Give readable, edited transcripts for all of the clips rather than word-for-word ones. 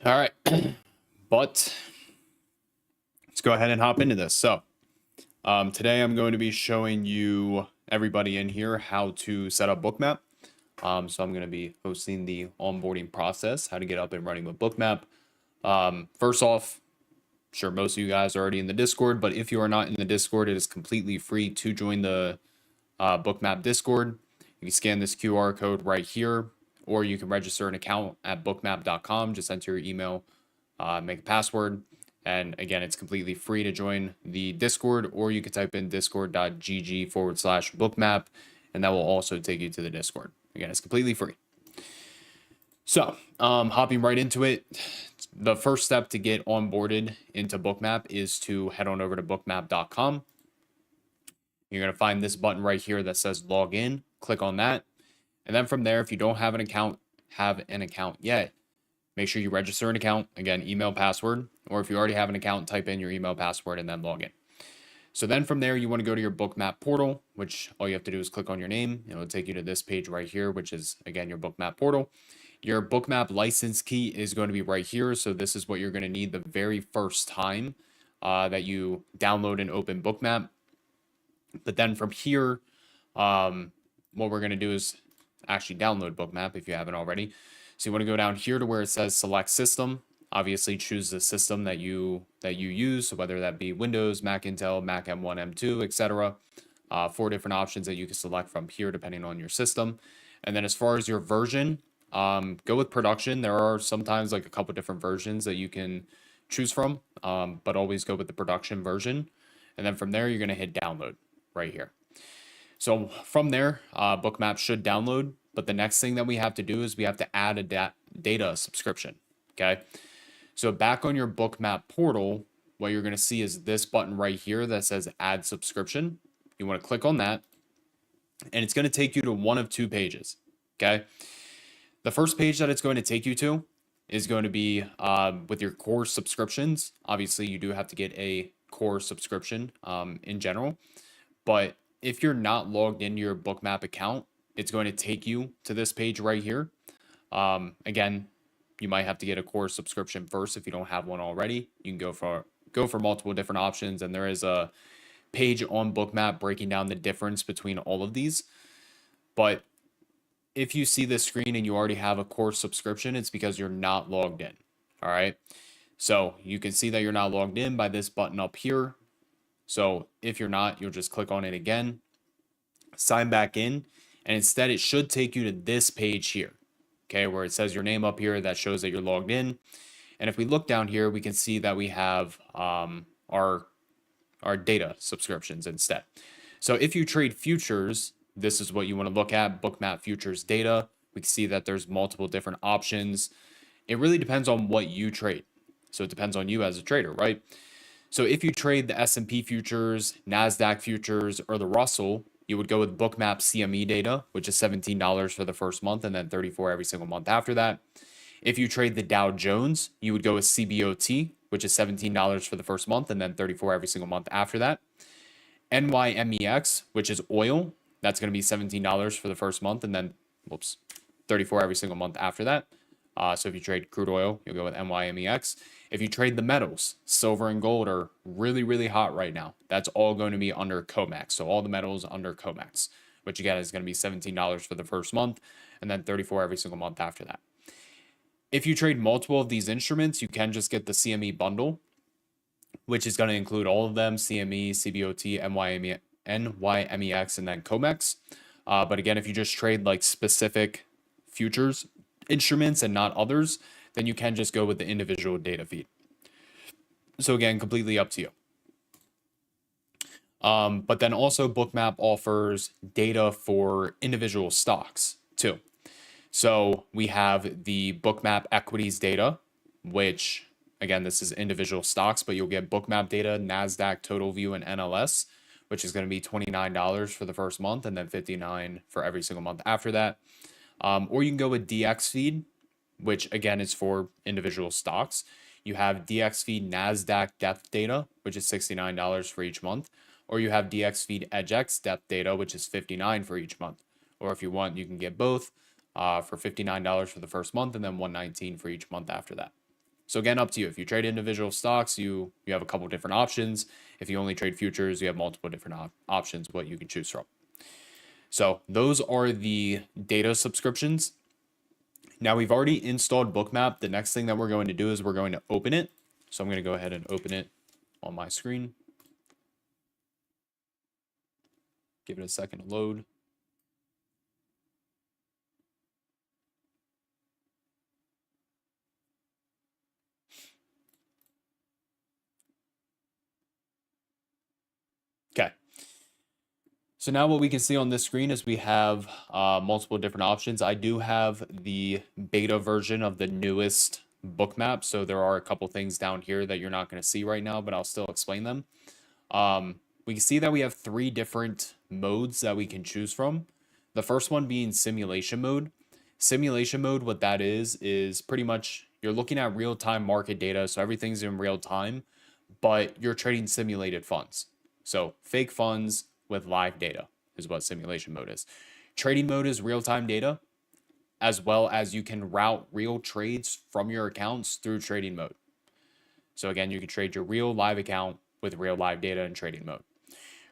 All right, but let's go ahead and hop into this. So today I'm going to be showing you, everybody in here, how to set up Bookmap. So I'm going to be hosting the onboarding process, how to get up and running with Bookmap. First off, I'm sure most of you guys are already in the Discord, but if you are not in the Discord, it is completely free to join the Bookmap Discord. You can scan this QR code right here, or you can register an account at bookmap.com. Just enter your email, make a password, and again, it's completely free to join the Discord, or you can type in discord.gg/bookmap, and that will also take you to the Discord. Again, it's completely free. So, hopping right into it, the first step to get onboarded into Bookmap is to head on over to bookmap.com. You're going to find this button right here that says log in. Click on that. And then from there, if you don't have an account yet, make sure you register an account. Again, email, password, or if you already have an account, type in your email, password, and then log in. So then from there, you want to go to your Bookmap portal, which all you have to do is click on your name. It'll take you to this page right here, which is, again, your Bookmap portal. Your Bookmap license key is going to be right here. So this is what you're going to need the very first time that you download and open Bookmap. But then from here, what we're going to do is actually download Bookmap if you haven't already. So you want to go down here to where it says select system. Obviously choose the system that you use, so whether that be Windows, Mac Intel, Mac M1, M2, etc. 4 different options that you can select from here depending on your system. And then as far as your version, go with production. There are sometimes like a couple different versions that you can choose from, but always go with the production version. And then from there, you're going to hit download right here. So from there, Bookmap should download, but the next thing that we have to do is we have to add a data subscription, okay? So back on your Bookmap portal, what you're going to see is this button right here that says add subscription. You want to click on that, and it's going to take you to one of 2 pages, okay? The first page that it's going to take you to is going to be with your core subscriptions. Obviously, you do have to get a core subscription in general, but if you're not logged into your Bookmap account, it's going to take you to this page right here. Again, you might have to get a core subscription first if you don't have one already. You can go for multiple different options, and there is a page on Bookmap breaking down the difference between all of these. But if you see this screen and you already have a core subscription, it's because you're not logged in. All right. So you can see that you're not logged in by this button up here. So if you're not, you'll just click on it again, sign back in, and instead it should take you to this page here, okay, where it says your name up here that shows that you're logged in. And if we look down here, we can see that we have our data subscriptions instead. So if you trade futures, this is what you want to look at, Bookmap futures data. We can see that there's multiple different options. It really depends on what you trade. So it depends on you as a trader, right? So if you trade the S&P futures, NASDAQ futures, or the Russell, you would go with Bookmap CME data, which is $17 for the first month and then $34 every single month after that. If you trade the Dow Jones, you would go with CBOT, which is $17 for the first month and then $34 every single month after that. NYMEX, which is oil, that's going to be $17 for the first month and then, $34 every single month after that. So if you trade crude oil, you'll go with NYMEX. If you trade the metals, silver and gold are really, really hot right now. That's all going to be under COMEX. So all the metals under COMEX, which again is going to be $17 for the first month and then $34 every single month after that. If you trade multiple of these instruments, you can just get the CME bundle, which is going to include all of them, CME, CBOT, NYMEX, and then COMEX. But again, if you just trade like specific futures instruments and not others, then you can just go with the individual data feed. So again, completely up to you. But then also Bookmap offers data for individual stocks too. So we have the Bookmap Equities data, which again, this is individual stocks, but you'll get Bookmap data, NASDAQ, Total View, and NLS, which is going to be $29 for the first month and then $59 for every single month after that. Or you can go with DXFeed, which again is for individual stocks. You have DXFeed NASDAQ depth data, which is $69 for each month. Or you have DXFeed EdgeX depth data, which is $59 for each month. Or if you want, you can get both for $59 for the first month and then $119 for each month after that. So again, up to you. If you trade individual stocks, you have a couple different options. If you only trade futures, you have multiple different options what you can choose from. So those are the data subscriptions. Now we've already installed Bookmap. The next thing that we're going to do is we're going to open it. So I'm going to go ahead and open it on my screen. Give it a second to load. Okay. So now what we can see on this screen is we have multiple different options. I do have the beta version of the newest Bookmap. So there are a couple things down here that you're not going to see right now, but I'll still explain them. We can see that we have 3 different modes that we can choose from. The first one being simulation mode. Simulation mode, what that is pretty much you're looking at real-time market data. So everything's in real time, but you're trading simulated funds. So fake funds with live data is what simulation mode is. Trading mode is real-time data, as well as you can route real trades from your accounts through trading mode. So again, you can trade your real live account with real live data in trading mode.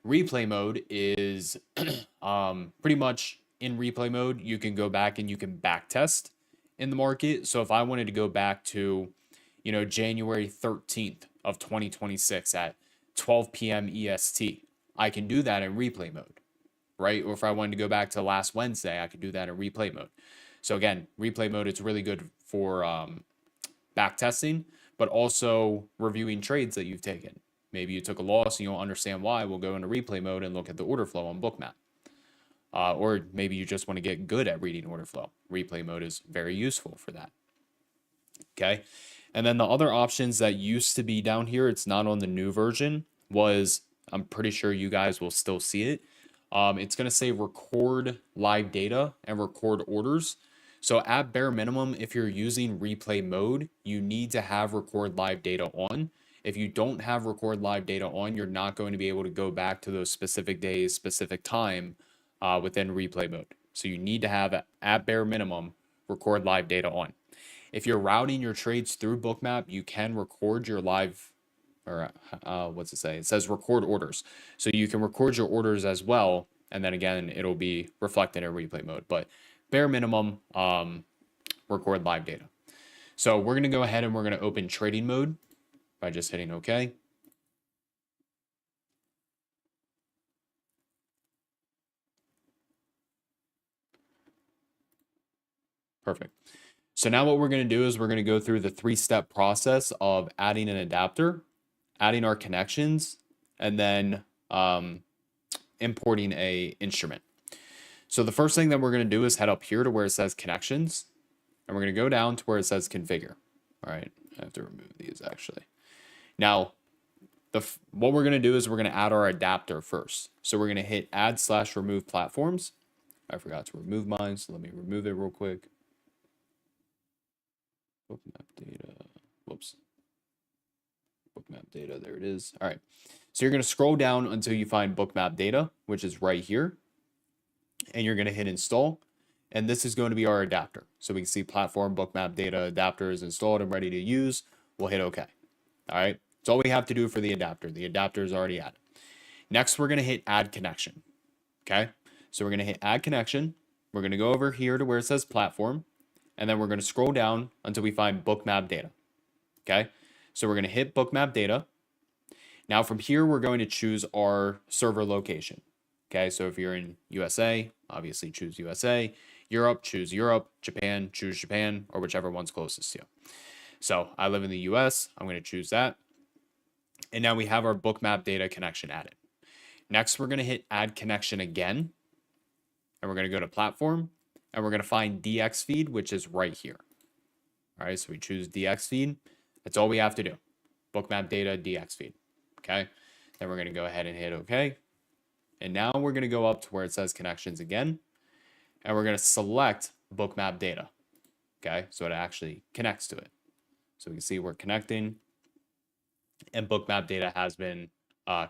Replay mode is pretty much in replay mode, you can go back and you can back test in the market. So if I wanted to go back to, January 13th of 2026 at 12 p.m. EST, I can do that in replay mode, right? Or if I wanted to go back to last Wednesday, I could do that in replay mode. So again, replay mode, it's really good for back testing, but also reviewing trades that you've taken. Maybe you took a loss and you don't understand why. We'll go into replay mode and look at the order flow on Bookmap. Or maybe you just want to get good at reading order flow. Replay mode is very useful for that. Okay. And then the other options that used to be down here, it's not on the new version, was, I'm pretty sure you guys will still see it. It's going to say record live data and record orders. So at bare minimum, if you're using replay mode, you need to have record live data on. If you don't have record live data on, you're not going to be able to go back to those specific days, specific time within replay mode. So you need to have, at bare minimum, record live data on. If you're routing your trades through Bookmap, you can record your live, or what's it say? It says record orders. So you can record your orders as well. And then again, it'll be reflected in replay mode. But bare minimum, record live data. So we're going to go ahead and we're going to open trading mode by just hitting OK. Perfect. So now what we're going to do is we're going to go through the 3-step process of adding an adapter, adding our connections, and then importing a instrument. So the first thing that we're going to do is head up here to where it says connections, and we're going to go down to where it says configure. All right, I have to remove these actually. Now, what we're going to do is we're going to add our adapter first. So we're going to hit add/remove platforms. I forgot to remove mine, so let me remove it real quick. Bookmap data, whoops. Bookmap data, there it is. All right, so you're going to scroll down until you find Bookmap data, which is right here. And you're going to hit install. And this is going to be our adapter. So we can see platform Bookmap data adapter is installed and ready to use. We'll hit OK. All right, that's all we have to do for the adapter. The adapter is already added. Next, we're going to hit add connection. Okay, so we're going to hit add connection. We're going to go over here to where it says platform. And then we're going to scroll down until we find Bookmap data. Okay, so we're going to hit Bookmap data. Now from here, we're going to choose our server location. Okay, so if you're in USA, obviously choose USA. Europe, choose Europe. Japan, choose Japan, or whichever one's closest to you. So I live in the US, I'm going to choose that. And now we have our Bookmap data connection added. Next, we're going to hit add connection again. And we're going to go to platform. And we're going to find DXFeed, which is right here. All right, so we choose DXFeed. That's all we have to do. Bookmap data, DXFeed. Okay, then we're going to go ahead and hit OK. And now we're going to go up to where it says connections again. And we're going to select Bookmap data. Okay, so it actually connects to it. So we can see we're connecting. And Bookmap data has been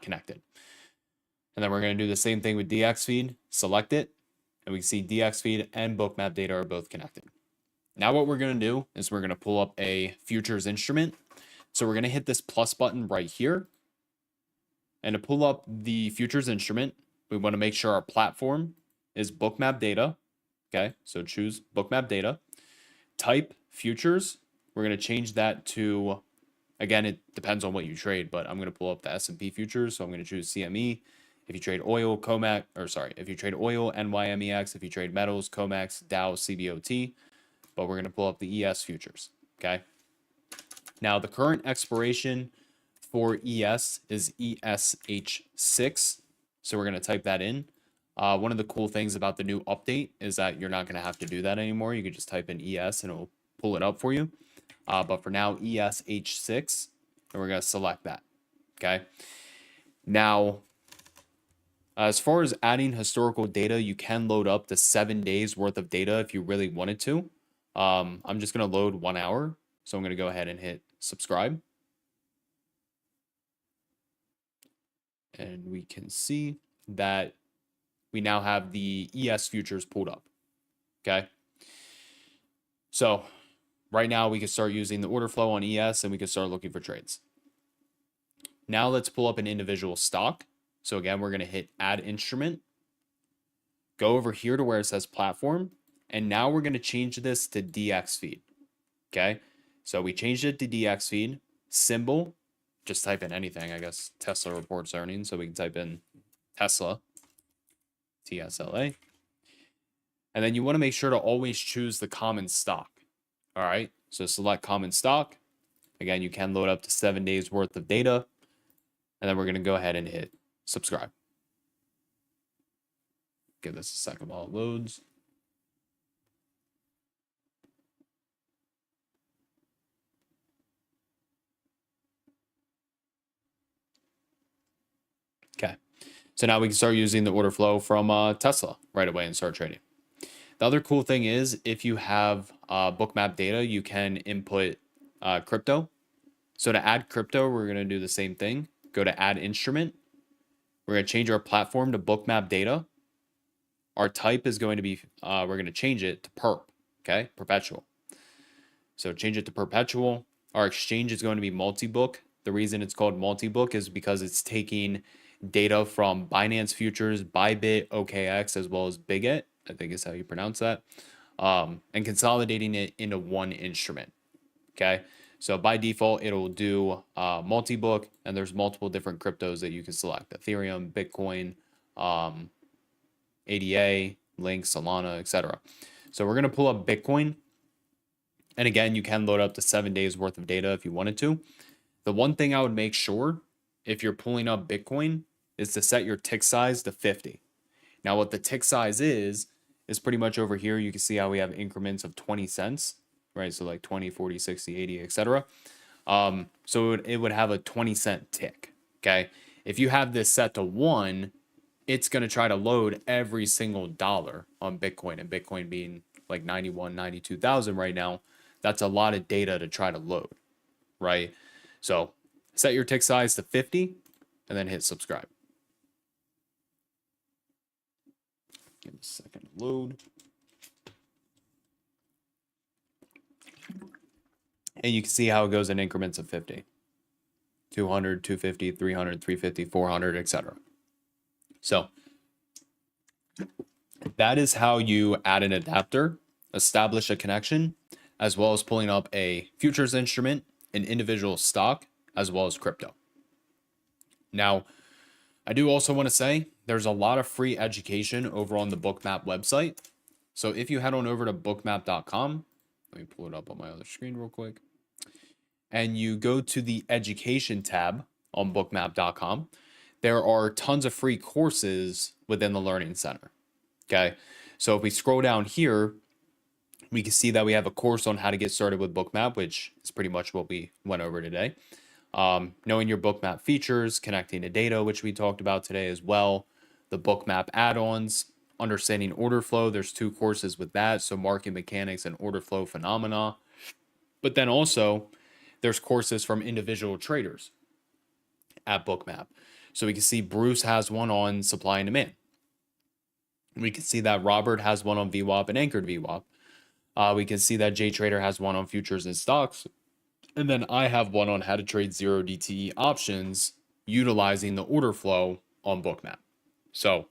connected. And then we're going to do the same thing with DXFeed. Select it. And we can see DXFeed and Bookmap data are both connected. Now what we're going to do is we're going to pull up a futures instrument. So we're going to hit this plus button right here. And to pull up the futures instrument, we want to make sure our platform is Bookmap Data. Okay, so choose Bookmap Data. Type futures. We're going to change that to, again, it depends on what you trade, but I'm going to pull up the S&P futures. So I'm going to choose CME. If you trade oil, COMEX, or sorry, if you trade oil, NYMEX. If you trade metals, COMEX, Dow, CBOT. But we're going to pull up the ES futures. Okay. Now the current expiration for ES is ESH6. So we're going to type that in. One of the cool things about the new update is that you're not going to have to do that anymore. You can just type in ES and it'll pull it up for you. But for now, ESH6, and we're going to select that. Okay. Now, as far as adding historical data, you can load up to 7 days worth of data if you really wanted to. I'm just going to load 1 hour. So I'm going to go ahead and hit subscribe. And we can see that we now have the ES futures pulled up. Okay. So right now we can start using the order flow on ES and we can start looking for trades. Now let's pull up an individual stock. So again, we're going to hit add instrument. Go over here to where it says platform. And now we're going to change this to DXFeed. Okay. So we changed it to DXFeed. Symbol. Just type in anything, I guess. Tesla reports earnings. So we can type in Tesla. TSLA. And then you want to make sure to always choose the common stock. All right. So select common stock. Again, you can load up to 7 days worth of data. And then we're going to go ahead and hit subscribe. Give this a second while it loads. Okay. So now we can start using the order flow from Tesla right away and start trading. The other cool thing is if you have Bookmap Data, you can input crypto. So to add crypto, we're going to do the same thing. Go to add instrument. We're going to change our platform to Bookmap Data. Our type is going to be, we're going to change it to perp, okay? Perpetual. So change it to perpetual. Our exchange is going to be Multibook. The reason it's called Multibook is because it's taking data from Binance Futures, Bybit, OKX, as well as Bigot, I think is how you pronounce that, and consolidating it into one instrument, okay? So by default, it'll do Multibook, and there's multiple different cryptos that you can select: Ethereum, Bitcoin, ADA, Link, Solana, etc. So we're going to pull up Bitcoin. And again, you can load up to 7 days worth of data if you wanted to. The one thing I would make sure if you're pulling up Bitcoin is to set your tick size to 50. Now, what the tick size is pretty much over here. You can see how we have increments of 20 cents, right? So like 20, 40, 60, 80, etc. So it would have a 20-cent tick, okay? If you have this set to 1, it's going to try to load every single dollar on Bitcoin, and Bitcoin being like 91, 92,000 right now, that's a lot of data to try to load, right? So set your tick size to 50 and then hit subscribe. Give it a second to load. And you can see how it goes in increments of 50. 200, 250, 300, 350, 400, etc. So that is how you add an adapter, establish a connection, as well as pulling up a futures instrument, an individual stock, as well as crypto. Now, I do also want to say there's a lot of free education over on the Bookmap website. So if you head on over to bookmap.com, let me pull it up on my other screen real quick, and you go to the education tab on bookmap.com, there are tons of free courses within the Learning Center. Okay, so if we scroll down here, we can see that we have a course on how to get started with Bookmap, which is pretty much what we went over today. Knowing your Bookmap features, connecting to data, which we talked about today as well. The Bookmap Add-ons, understanding order flow. There's 2 courses with that. So market mechanics and order flow phenomena. But then also there's courses from individual traders at Bookmap. So we can see Bruce has one on supply and demand. We can see that Robert has one on VWAP and anchored VWAP. We can see that JTrader has one on futures and stocks. And then I have one on how to trade 0 DTE options utilizing the order flow on Bookmap. So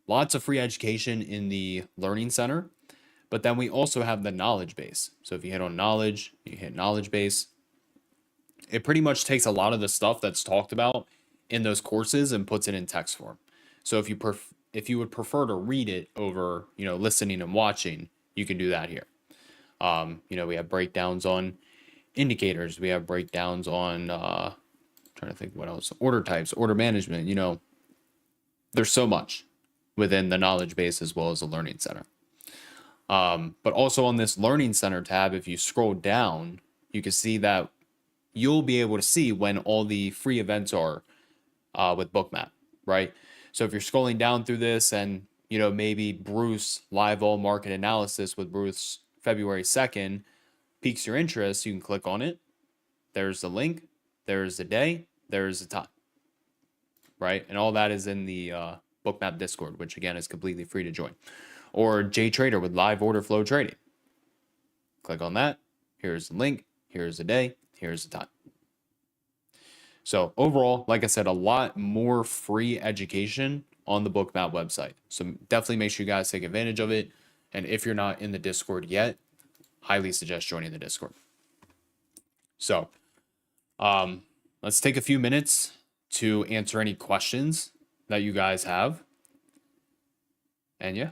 lots of free education in the Learning Center. But then we also have the knowledge base. So if you hit on knowledge, you hit knowledge base. It pretty much takes a lot of the stuff that's talked about in those courses and puts it in text form. So if you would prefer to read it over, listening and watching, you can do that here. We have breakdowns on indicators. We have breakdowns on trying to think what else. Order types, order management. There's so much within the knowledge base as well as the Learning Center. But also on this Learning Center tab, if you scroll down, you can see that you'll be able to see when all the free events are with Bookmap, right? So if you're scrolling down through this and, maybe Bruce live all market analysis with Bruce February 2nd piques your interest, you can click on it. There's the link, there's the day, there's the time, right? And all that is in the Bookmap Discord, which again is completely free to join. Or JTrader with live order flow trading. Click on that. Here's the link, here's the day, here's the time. So overall, like I said, a lot more free education on the Bookmap website. So definitely make sure you guys take advantage of it. And if you're not in the Discord yet, highly suggest joining the Discord. So let's take a few minutes to answer any questions that you guys have. And yeah,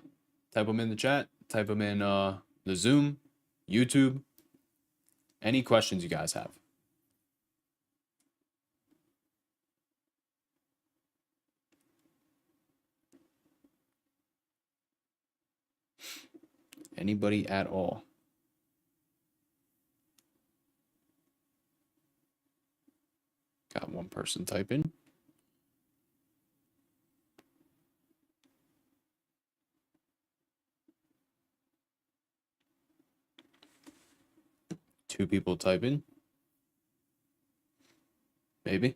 type them in the chat, type them in the Zoom, YouTube, any questions you guys have. Anybody at all? Got one person typing. Two people typing. Maybe.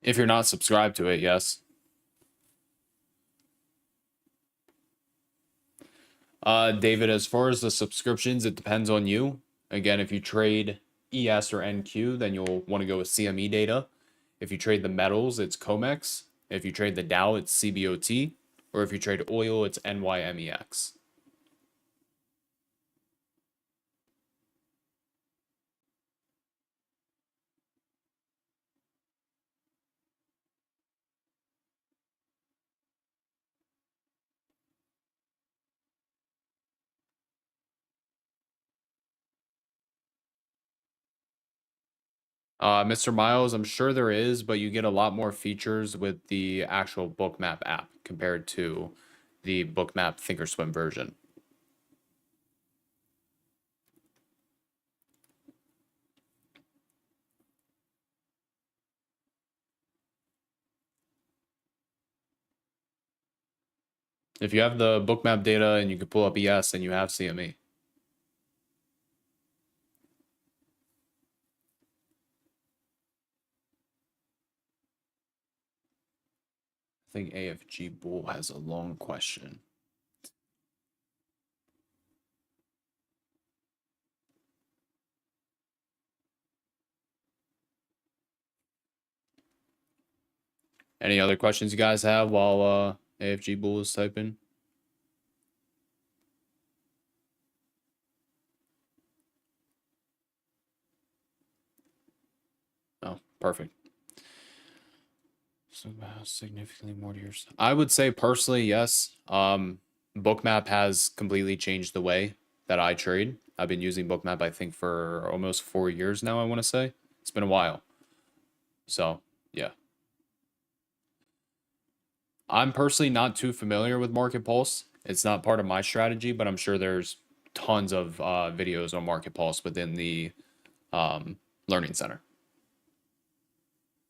If you're not subscribed to it, yes. David, as far as the subscriptions, it depends on you. Again, if you trade ES or NQ, then you'll want to go with CME data. If you trade the metals, it's COMEX. If you trade the Dow, it's CBOT. Or if you trade oil, it's NYMEX. Mr. Miles, I'm sure there is, but you get a lot more features with the actual Bookmap app compared to the Bookmap Thinkorswim version. If you have the Bookmap data and you can pull up ES, then you have CME. I think AFG Bull has a long question. Any other questions you guys have while AFG Bull is typing? Oh, perfect. So significantly more to yours. I would say personally, yes. Bookmap has completely changed the way that I trade. I've been using Bookmap, I think, for almost 4 years now, I want to say. It's been a while. So, yeah. I'm personally not too familiar with Market Pulse. It's not part of my strategy, but I'm sure there's tons of videos on Market Pulse within the Learning Center.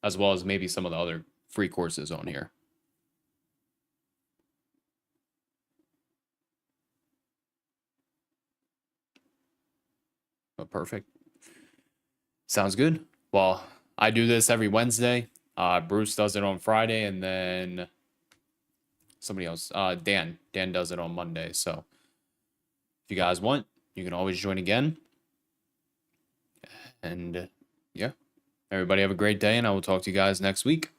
as well as maybe some of the other free courses on here. Oh, perfect. Sounds good. Well, I do this every Wednesday. Bruce does it on Friday, and then somebody else, Dan does it on Monday. So if you guys want, you can always join again. And yeah, everybody have a great day, and I will talk to you guys next week.